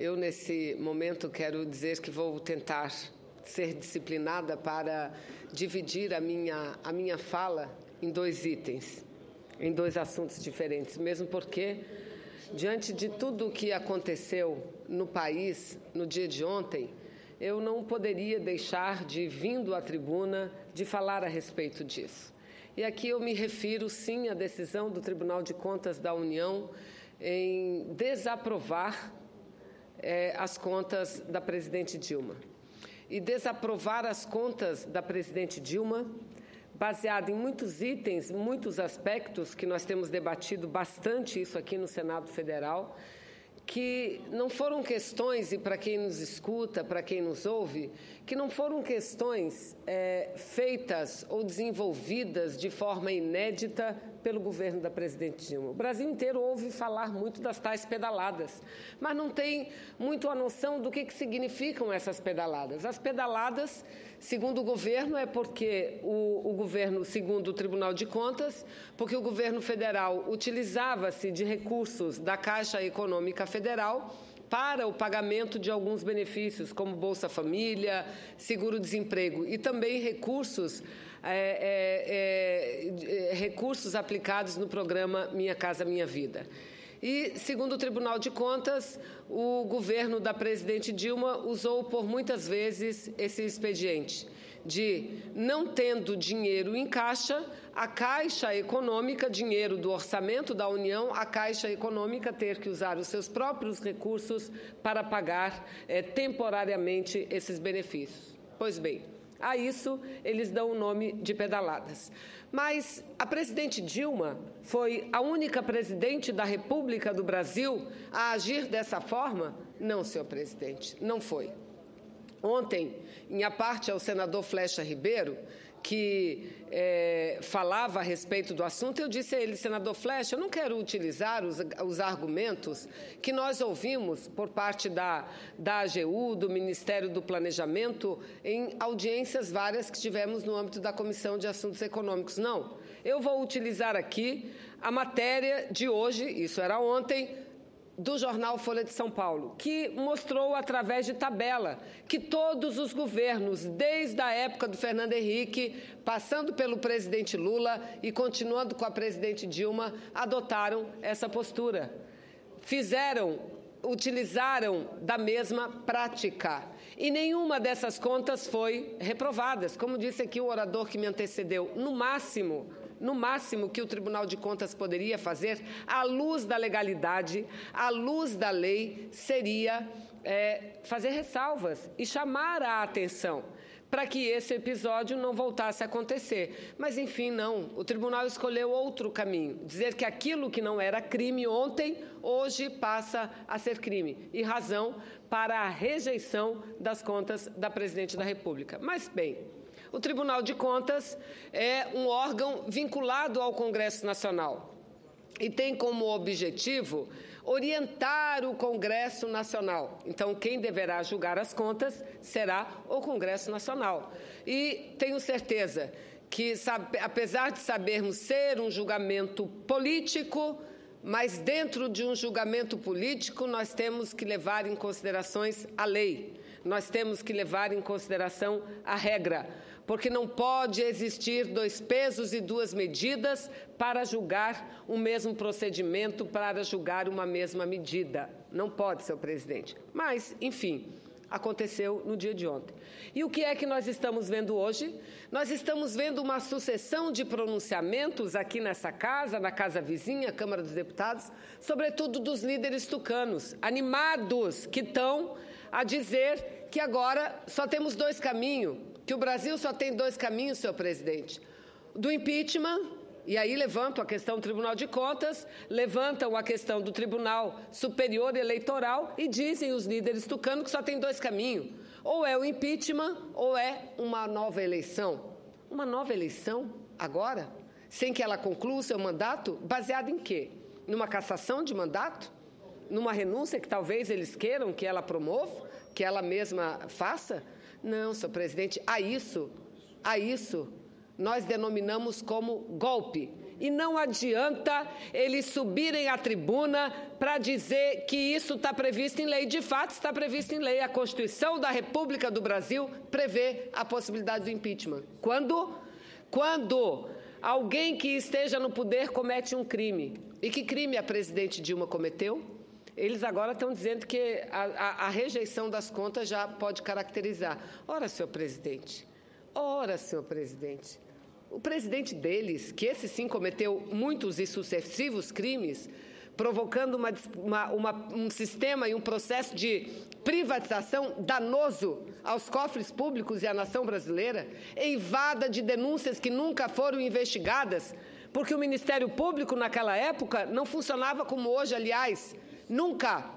Eu, nesse momento, quero dizer que vou tentar ser disciplinada para dividir a minha fala em 2 itens, em 2 assuntos diferentes, mesmo porque, diante de tudo o que aconteceu no país no dia de ontem, eu não poderia deixar de, vindo à tribuna, de falar a respeito disso. E aqui eu me refiro, sim, à decisão do Tribunal de Contas da União em desaprovar as contas da presidente Dilma. E desaprovar as contas da presidente Dilma, baseado em muitos itens, muitos aspectos, que nós temos debatido bastante isso aqui no Senado Federal, que não foram questões, e para quem nos escuta, para quem nos ouve, que não foram questões feitas ou desenvolvidas de forma inédita pelo governo da presidente Dilma. O Brasil inteiro ouve falar muito das tais pedaladas, mas não tem muito a noção do que significam essas pedaladas. As pedaladas, segundo o governo, é porque o governo, segundo o Tribunal de Contas, porque o governo federal utilizava-se de recursos da Caixa Econômica Federal para o pagamento de alguns benefícios, como Bolsa Família, seguro-desemprego, e também recursos aplicados no programa Minha Casa Minha Vida. E, segundo o Tribunal de Contas, o governo da presidente Dilma usou por muitas vezes esse expediente de, não tendo dinheiro em caixa, a Caixa Econômica, dinheiro do orçamento da União, a Caixa Econômica ter que usar os seus próprios recursos para pagar temporariamente esses benefícios. Pois bem, a isso eles dão o nome de pedaladas. Mas a presidente Dilma foi a única presidente da República do Brasil a agir dessa forma? Não, senhor presidente, não foi. Ontem, em aparte ao senador Flecha Ribeiro, que falava a respeito do assunto, eu disse a ele: senador Flecha, eu não quero utilizar os argumentos que nós ouvimos por parte da AGU, do Ministério do Planejamento, em audiências várias que tivemos no âmbito da Comissão de Assuntos Econômicos. Não, eu vou utilizar aqui a matéria de hoje, isso era ontem, do jornal Folha de São Paulo, que mostrou através de tabela que todos os governos, desde a época do Fernando Henrique, passando pelo presidente Lula e continuando com a presidente Dilma, adotaram essa postura. Utilizaram da mesma prática. E nenhuma dessas contas foi reprovada. Como disse aqui o orador que me antecedeu, no máximo que o Tribunal de Contas poderia fazer, à luz da legalidade, à luz da lei, seria fazer ressalvas e chamar a atenção para que esse episódio não voltasse a acontecer. Mas, enfim, não. O tribunal escolheu outro caminho, dizer que aquilo que não era crime ontem, hoje passa a ser crime, e razão para a rejeição das contas da presidente da República. Mas, bem, o Tribunal de Contas é um órgão vinculado ao Congresso Nacional e tem como objetivo orientar o Congresso Nacional. Então, quem deverá julgar as contas será o Congresso Nacional. E tenho certeza que, apesar de sabermos ser um julgamento político, mas dentro de um julgamento político nós temos que levar em considerações a lei, nós temos que levar em consideração a regra, porque não pode existir 2 pesos e 2 medidas para julgar o mesmo procedimento, para julgar uma mesma medida. Não pode, senhor presidente. Mas, enfim, aconteceu no dia de ontem. E o que é que nós estamos vendo hoje? Nós estamos vendo uma sucessão de pronunciamentos aqui nessa casa, na casa vizinha, Câmara dos Deputados, sobretudo dos líderes tucanos, animados, que estão a dizer que agora só temos 2 caminhos, que o Brasil só tem 2 caminhos, senhor presidente, do impeachment, e aí levantam a questão do Tribunal de Contas, levantam a questão do Tribunal Superior Eleitoral e dizem os líderes tucanos que só tem 2 caminhos, ou é o impeachment ou é uma nova eleição. Uma nova eleição agora, sem que ela conclua o seu mandato, baseado em quê? Numa cassação de mandato? Numa renúncia que talvez eles queiram que ela promova, que ela mesma faça? Não, senhor presidente, a isso nós denominamos como golpe. E não adianta eles subirem à tribuna para dizer que isso está previsto em lei. De fato, está previsto em lei. A Constituição da República do Brasil prevê a possibilidade do impeachment. Quando alguém que esteja no poder comete um crime. E que crime a presidente Dilma cometeu? Eles agora estão dizendo que a rejeição das contas já pode caracterizar. Ora, senhor presidente, o presidente deles, que esse sim cometeu muitos e sucessivos crimes, provocando um sistema e um processo de privatização danoso aos cofres públicos e à nação brasileira, eivada de denúncias que nunca foram investigadas, porque o Ministério Público, naquela época, não funcionava como hoje, aliás. Nunca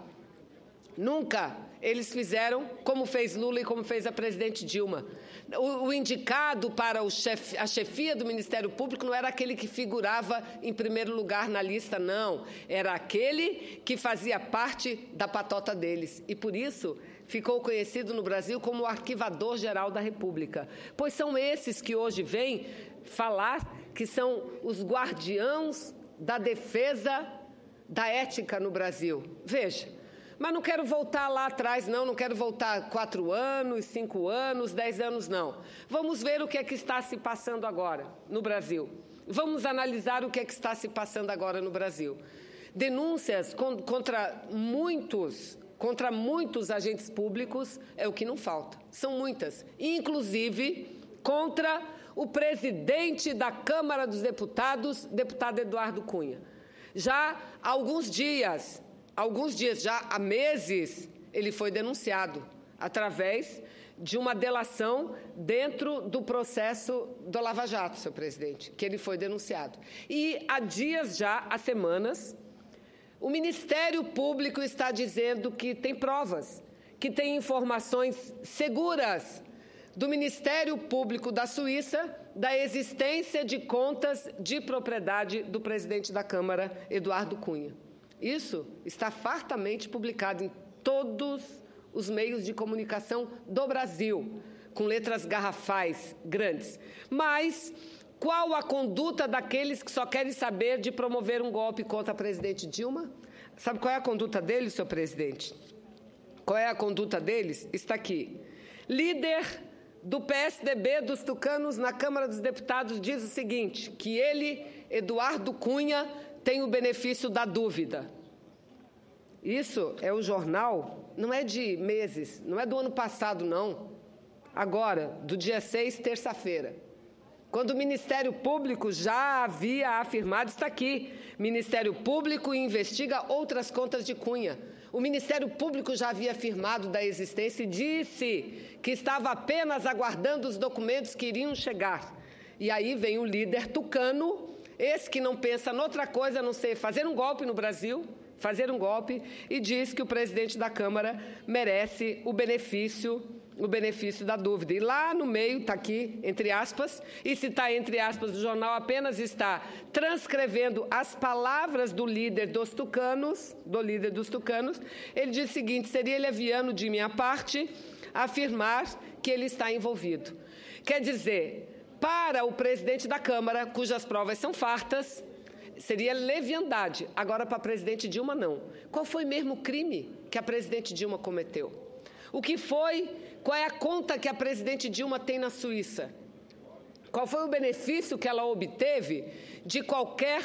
eles fizeram como fez Lula e como fez a presidente Dilma. O indicado para a chefia do Ministério Público não era aquele que figurava em primeiro lugar na lista, não. Era aquele que fazia parte da patota deles. E, por isso, ficou conhecido no Brasil como o Arquivador-Geral da República. Pois são esses que hoje vêm falar que são os guardiãos da defesa da ética no Brasil. Veja, mas não quero voltar lá atrás, não quero voltar 4 anos, 5 anos, 10 anos, não. Vamos ver o que é que está se passando agora no Brasil. Vamos analisar o que é que está se passando agora no Brasil. Denúncias contra muitos agentes públicos é o que não falta. São muitas, inclusive contra o presidente da Câmara dos Deputados, deputado Eduardo Cunha. Já há alguns dias, já há meses, ele foi denunciado através de uma delação dentro do processo do Lava Jato, senhor presidente, que ele foi denunciado. E há dias já, há semanas, o Ministério Público está dizendo que tem provas, que tem informações seguras do Ministério Público da Suíça da existência de contas de propriedade do presidente da Câmara, Eduardo Cunha. Isso está fartamente publicado em todos os meios de comunicação do Brasil, com letras garrafais grandes. Mas qual a conduta daqueles que só querem saber de promover um golpe contra a presidente Dilma? Sabe qual é a conduta deles, senhor presidente? Qual é a conduta deles? Está aqui. Líder do PSDB dos tucanos na Câmara dos Deputados diz o seguinte, que ele, Eduardo Cunha, tem o benefício da dúvida. Isso é o jornal, não é de meses, não é do ano passado, não. Agora, do dia 6, terça-feira. Quando o Ministério Público já havia afirmado, está aqui, Ministério Público investiga outras contas de Cunha. O Ministério Público já havia afirmado da existência e disse que estava apenas aguardando os documentos que iriam chegar. E aí vem o líder tucano, esse que não pensa noutra coisa a não ser fazer um golpe no Brasil, e diz que o presidente da Câmara merece o benefício da dúvida. E lá no meio, está aqui, entre aspas, e se está entre aspas, o jornal apenas está transcrevendo as palavras do líder dos tucanos, ele diz o seguinte, seria leviano de minha parte afirmar que ele está envolvido. Quer dizer, para o presidente da Câmara, cujas provas são fartas, seria leviandade. Agora, para a presidente Dilma, não. Qual foi mesmo o crime que a presidente Dilma cometeu? Qual é a conta que a presidente Dilma tem na Suíça? Qual foi o benefício que ela obteve de qualquer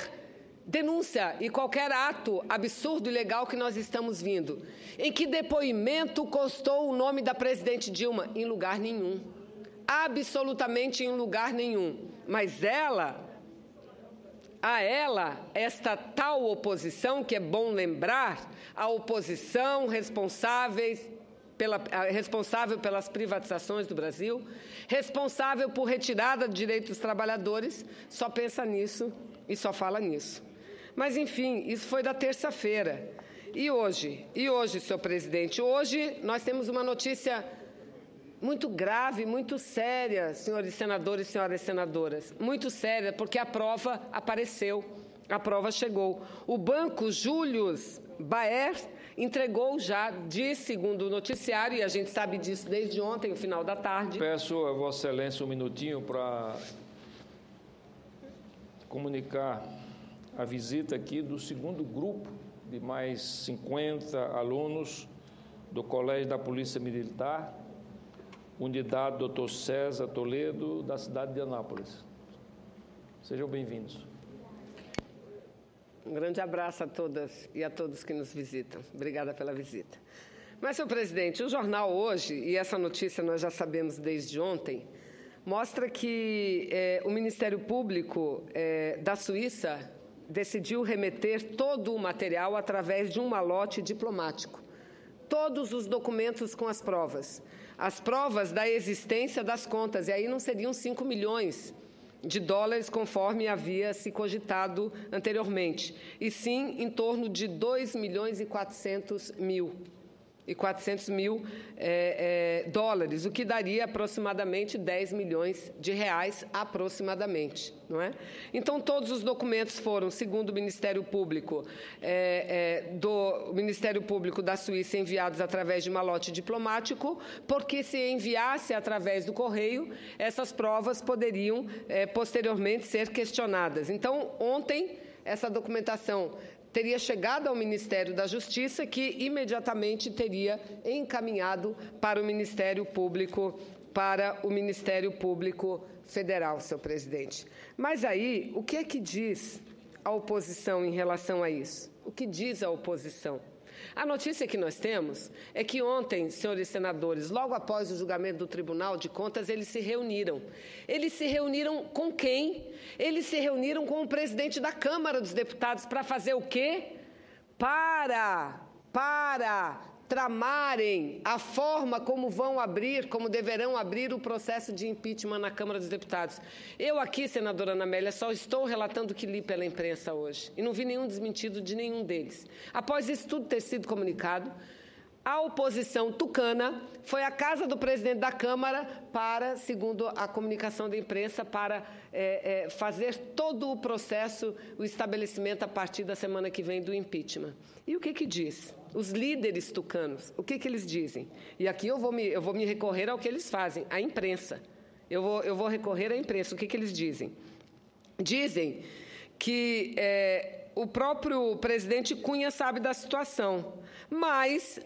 denúncia e qualquer ato absurdo e ilegal que nós estamos vindo? Em que depoimento constou o nome da presidente Dilma? Em lugar nenhum. Absolutamente em lugar nenhum. Mas esta tal oposição, que é bom lembrar, a oposição responsável pelas privatizações do Brasil, responsável por retirada de direitos dos trabalhadores, só pensa nisso e só fala nisso. Mas, enfim, isso foi da terça-feira. E hoje, senhor presidente, hoje nós temos uma notícia muito grave, muito séria, senhores senadores e senhoras senadoras, muito séria, porque a prova apareceu, a prova chegou. O Banco Julius Baer entregou já, segundo o noticiário, e a gente sabe disso desde ontem, no final da tarde. Peço a Vossa Excelência um minutinho para comunicar a visita aqui do segundo grupo de mais 50 alunos do Colégio da Polícia Militar, Unidade Dr. César Toledo, da cidade de Anápolis. Sejam bem-vindos. Um grande abraço a todas e a todos que nos visitam. Obrigada pela visita. Mas, senhor presidente, o jornal hoje, e essa notícia nós já sabemos desde ontem, mostra que o Ministério Público da Suíça decidiu remeter todo o material através de um malote diplomático. Todos os documentos com as provas da existência das contas, e aí não seriam 5 milhões de dólares, conforme havia se cogitado anteriormente, e sim em torno de 2 milhões e 400 mil dólares, o que daria aproximadamente 10 milhões de reais, aproximadamente, não é? Então, todos os documentos foram, segundo o Ministério Público, do Ministério Público da Suíça, enviados através de malote diplomático, porque se enviasse através do correio, essas provas poderiam, posteriormente, ser questionadas. Então, ontem, essa documentação teria chegado ao Ministério da Justiça, que imediatamente teria encaminhado para o Ministério Público Federal, senhor presidente. Mas aí, o que é que diz a oposição em relação a isso? O que diz a oposição? A notícia que nós temos é que ontem, senhores senadores, logo após o julgamento do Tribunal de Contas, eles se reuniram. Eles se reuniram com quem? Eles se reuniram com o presidente da Câmara dos Deputados para fazer o quê? Para tramarem a forma como deverão abrir o processo de impeachment na Câmara dos Deputados. Eu aqui, senadora Ana Amélia, só estou relatando o que li pela imprensa hoje e não vi nenhum desmentido de nenhum deles. Após isso tudo ter sido comunicado, a oposição tucana foi à casa do presidente da Câmara para, segundo a comunicação da imprensa, para fazer todo o processo, o estabelecimento a partir da semana que vem do impeachment. E o que diz? Os líderes tucanos, o que eles dizem? E aqui eu vou me recorrer ao que eles fazem, à imprensa. Eu vou recorrer à imprensa. O que eles dizem? Dizem que o próprio presidente Cunha sabe da situação, mas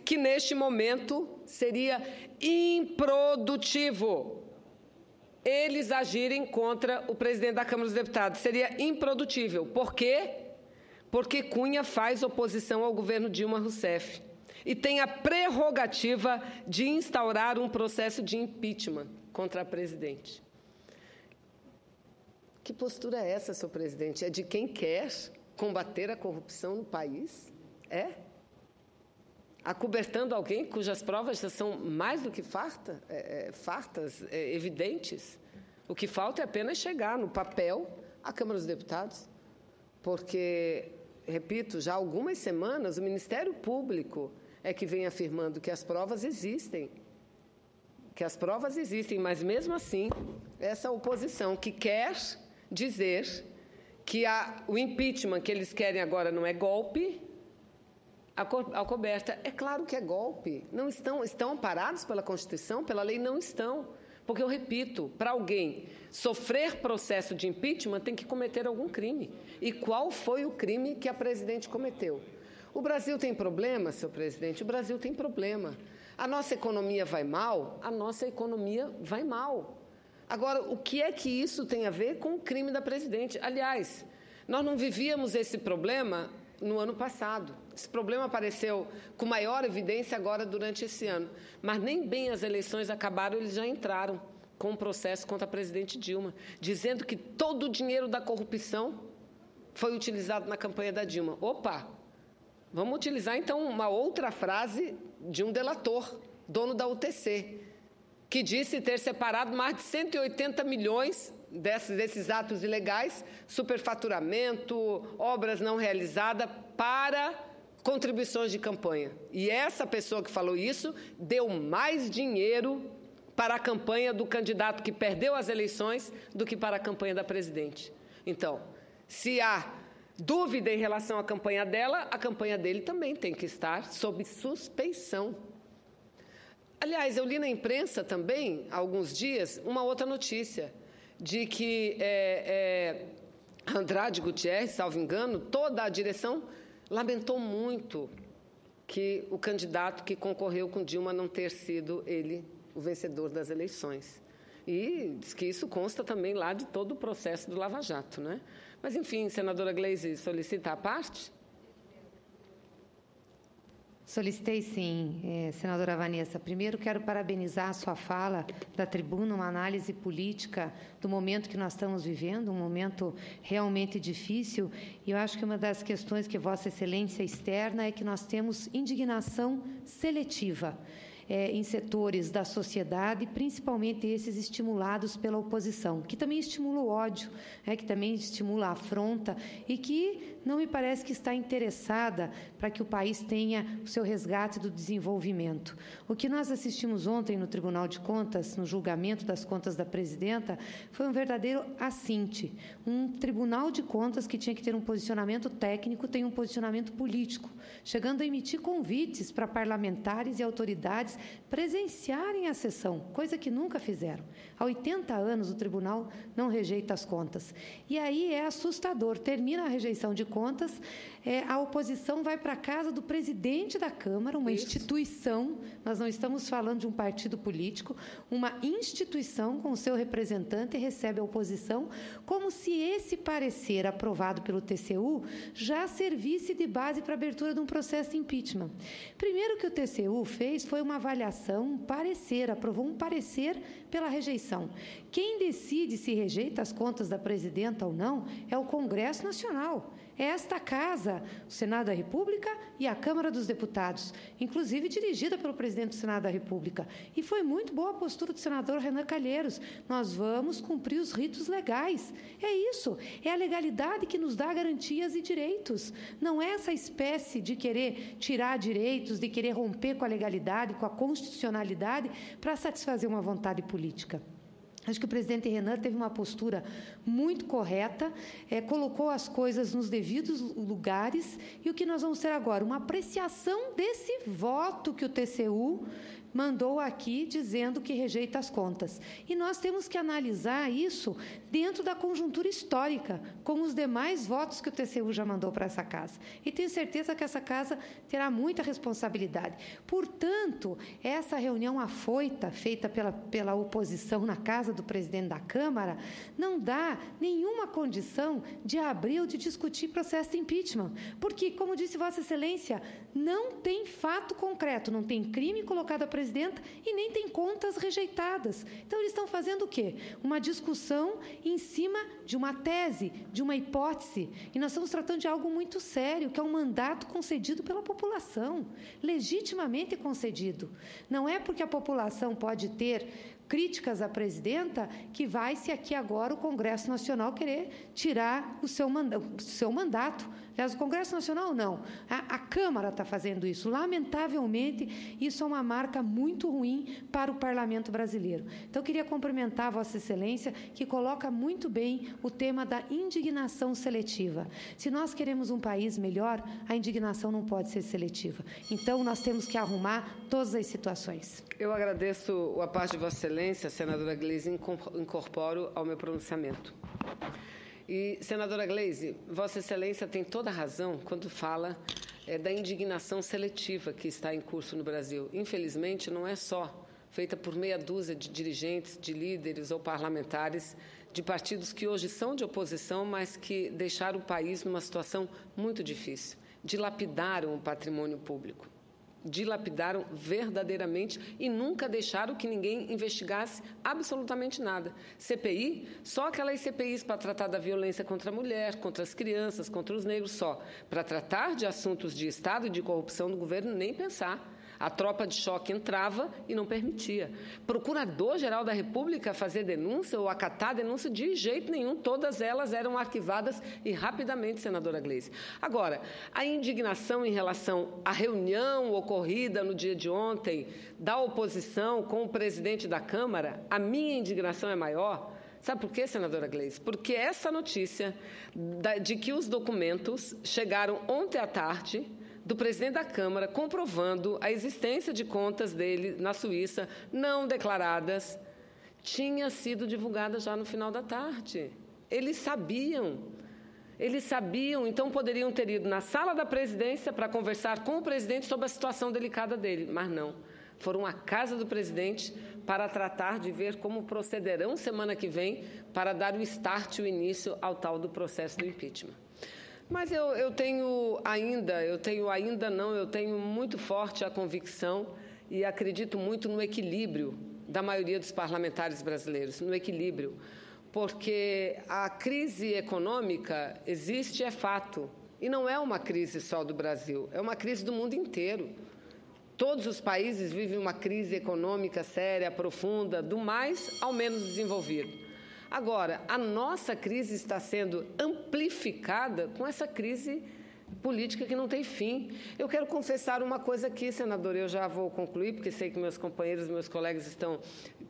que neste momento seria improdutivo eles agirem contra o presidente da Câmara dos Deputados. Seria improdutível. Por quê? Porque Cunha faz oposição ao governo Dilma Rousseff e tem a prerrogativa de instaurar um processo de impeachment contra a presidente. Que postura é essa, senhor presidente? É de quem quer combater a corrupção no país? Acobertando alguém cujas provas já são mais do que fartas, evidentes? O que falta é apenas chegar no papel à Câmara dos Deputados. Porque, repito, já há algumas semanas o Ministério Público é que vem afirmando que as provas existem. Mas mesmo assim, essa oposição que quer dizer que o impeachment que eles querem agora não é golpe, acoberta. É claro que é golpe. Não estão amparados pela Constituição, pela lei? Não estão. Porque, eu repito, para alguém sofrer processo de impeachment tem que cometer algum crime. E qual foi o crime que a presidente cometeu? O Brasil tem problema, senhor presidente? O Brasil tem problema. A nossa economia vai mal? A nossa economia vai mal. Agora, o que é que isso tem a ver com o crime da presidente? Aliás, nós não vivíamos esse problema no ano passado. Esse problema apareceu com maior evidência agora durante esse ano. Mas nem bem as eleições acabaram, eles já entraram com um processo contra a presidente Dilma, dizendo que todo o dinheiro da corrupção foi utilizado na campanha da Dilma. Opa! Vamos utilizar, então, uma outra frase de um delator, dono da UTC, que disse ter separado mais de 180 milhões desses atos ilegais, superfaturamento, obras não realizadas, para contribuições de campanha. E essa pessoa que falou isso deu mais dinheiro para a campanha do candidato que perdeu as eleições do que para a campanha da presidente. Então, se há dúvida em relação à campanha dela, a campanha dele também tem que estar sob suspeição. Aliás, eu li na imprensa também, há alguns dias, uma outra notícia, de que Andrade Gutierrez, salvo engano, toda a direção lamentou muito que o candidato que concorreu com Dilma não ter sido ele o vencedor das eleições. E diz que isso consta também lá de todo o processo do Lava Jato, né? Mas, enfim, senadora Gleisi, solicita a parte? Solicitei sim, senadora Vanessa. Primeiro, quero parabenizar a sua fala da tribuna, uma análise política do momento que nós estamos vivendo, um momento realmente difícil. E eu acho que uma das questões que Vossa Excelência externa é que nós temos indignação seletiva em setores da sociedade, principalmente esses estimulados pela oposição, que também estimula o ódio, que também estimula a afronta e que não me parece que está interessada para que o país tenha o seu resgate do desenvolvimento. O que nós assistimos ontem no Tribunal de Contas, no julgamento das contas da presidenta, foi um verdadeiro assinte. Um Tribunal de Contas que tinha que ter um posicionamento técnico tem um posicionamento político, chegando a emitir convites para parlamentares e autoridades presenciarem a sessão, coisa que nunca fizeram. Há 80 anos o tribunal não rejeita as contas. E aí é assustador. Termina a rejeição de contas, a oposição vai para a casa do presidente da Câmara, uma instituição, nós não estamos falando de um partido político, uma instituição com o seu representante e recebe a oposição, como se esse parecer aprovado pelo TCU já servisse de base para a abertura de um processo de impeachment. Primeiro que o TCU fez foi uma avaliação, um parecer, aprovou um parecer pela rejeição. Quem decide se rejeita as contas da presidenta ou não é o Congresso Nacional. É esta casa, o Senado da República e a Câmara dos Deputados, inclusive dirigida pelo presidente do Senado da República. E foi muito boa a postura do senador Renan Calheiros. Nós vamos cumprir os ritos legais. É isso, é a legalidade que nos dá garantias e direitos. Não é essa espécie de querer tirar direitos, de querer romper com a legalidade, com a constitucionalidade, para satisfazer uma vontade política. Acho que o presidente Renan teve uma postura muito correta, colocou as coisas nos devidos lugares, e o que nós vamos ter agora? Uma apreciação desse voto que o TCU mandou aqui dizendo que rejeita as contas. E nós temos que analisar isso dentro da conjuntura histórica, como os demais votos que o TCU já mandou para essa casa. E tenho certeza que essa casa terá muita responsabilidade. Portanto, essa reunião afoita, feita pela oposição na casa do presidente da Câmara, não dá nenhuma condição de abrir ou de discutir processo de impeachment. Porque, como disse Vossa Excelência, não tem fato concreto, não tem crime colocado à presidenta e nem tem contas rejeitadas. Então, eles estão fazendo o quê? Uma discussão em cima de uma tese, de uma hipótese. E nós estamos tratando de algo muito sério, que é um mandato concedido pela população, legitimamente concedido. Não é porque a população pode ter críticas à presidenta que vai-se aqui agora o Congresso Nacional querer tirar o seu mandato. Aliás, o Congresso Nacional não. A Câmara está fazendo isso. Lamentavelmente, isso é uma marca muito ruim para o Parlamento brasileiro. Então, eu queria cumprimentar a Vossa Excelência, que coloca muito bem o tema da indignação seletiva. Se nós queremos um país melhor, a indignação não pode ser seletiva. Então, nós temos que arrumar todas as situações. Eu agradeço a parte de Vossa Excelência, senadora Gleisi, incorporo ao meu pronunciamento. E, senadora Gleisi, Vossa Excelência tem toda a razão quando fala da indignação seletiva que está em curso no Brasil. Infelizmente, não é só feita por meia dúzia de dirigentes, de líderes ou parlamentares de partidos que hoje são de oposição, mas que deixaram o país numa situação muito difícil, dilapidaram o patrimônio público. Dilapidaram verdadeiramente e nunca deixaram que ninguém investigasse absolutamente nada. CPI, só aquelas CPIs para tratar da violência contra a mulher, contra as crianças, contra os negros, só. Para tratar de assuntos de Estado e de corrupção do governo, nem pensar. A tropa de choque entrava e não permitia. Procurador-Geral da República fazer denúncia ou acatar denúncia de jeito nenhum. Todas elas eram arquivadas e rapidamente, senadora Gleisi. Agora, a indignação em relação à reunião ocorrida no dia de ontem da oposição com o presidente da Câmara, a minha indignação é maior. Sabe por quê, senadora Gleisi? Porque essa notícia de que os documentos chegaram ontem à tarde do presidente da Câmara, comprovando a existência de contas dele na Suíça não declaradas, tinha sido divulgada já no final da tarde. Eles sabiam, então poderiam ter ido na sala da presidência para conversar com o presidente sobre a situação delicada dele, mas não. Foram à casa do presidente para tratar de ver como procederão semana que vem para dar o start, o início ao tal do processo do impeachment. Mas eu tenho muito forte a convicção e acredito muito no equilíbrio da maioria dos parlamentares brasileiros, no equilíbrio, porque a crise econômica existe, é fato, e não é uma crise só do Brasil, é uma crise do mundo inteiro. Todos os países vivem uma crise econômica séria, profunda, do mais ao menos desenvolvido. Agora, a nossa crise está sendo amplificada com essa crise política que não tem fim. Eu quero confessar uma coisa aqui, senador, eu já vou concluir, porque sei que meus companheiros, meus colegas estão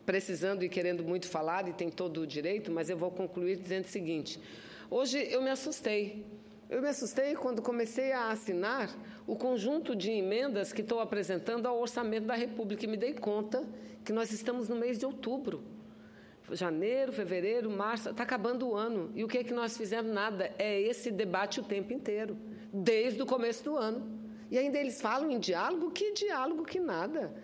precisando e querendo muito falar e têm todo o direito, mas eu vou concluir dizendo o seguinte: hoje eu me assustei. Eu me assustei quando comecei a assinar o conjunto de emendas que estou apresentando ao Orçamento da República e me dei conta que nós estamos no mês de outubro. Janeiro, fevereiro, março, está acabando o ano. E o que é que nós fizemos? Nada. É esse debate o tempo inteiro, desde o começo do ano. E ainda eles falam em diálogo? Que diálogo que nada.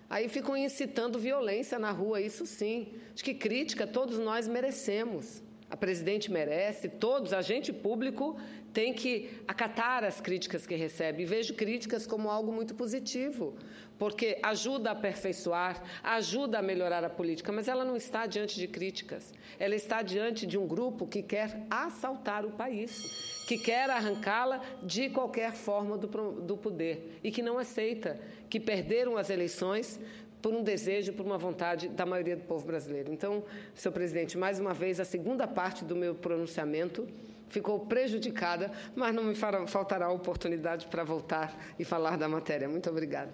Aí ficam incitando violência na rua, isso sim. Acho que crítica todos nós merecemos. A presidente merece, todos, agente público tem que acatar as críticas que recebe. E vejo críticas como algo muito positivo, porque ajuda a aperfeiçoar, ajuda a melhorar a política, mas ela não está diante de críticas. Ela está diante de um grupo que quer assaltar o país, que quer arrancá-la de qualquer forma do poder e que não aceita que perderam as eleições por um desejo, por uma vontade da maioria do povo brasileiro. Então, senhor presidente, mais uma vez, a segunda parte do meu pronunciamento ficou prejudicada, mas não me faltará a oportunidade para voltar e falar da matéria. Muito obrigada.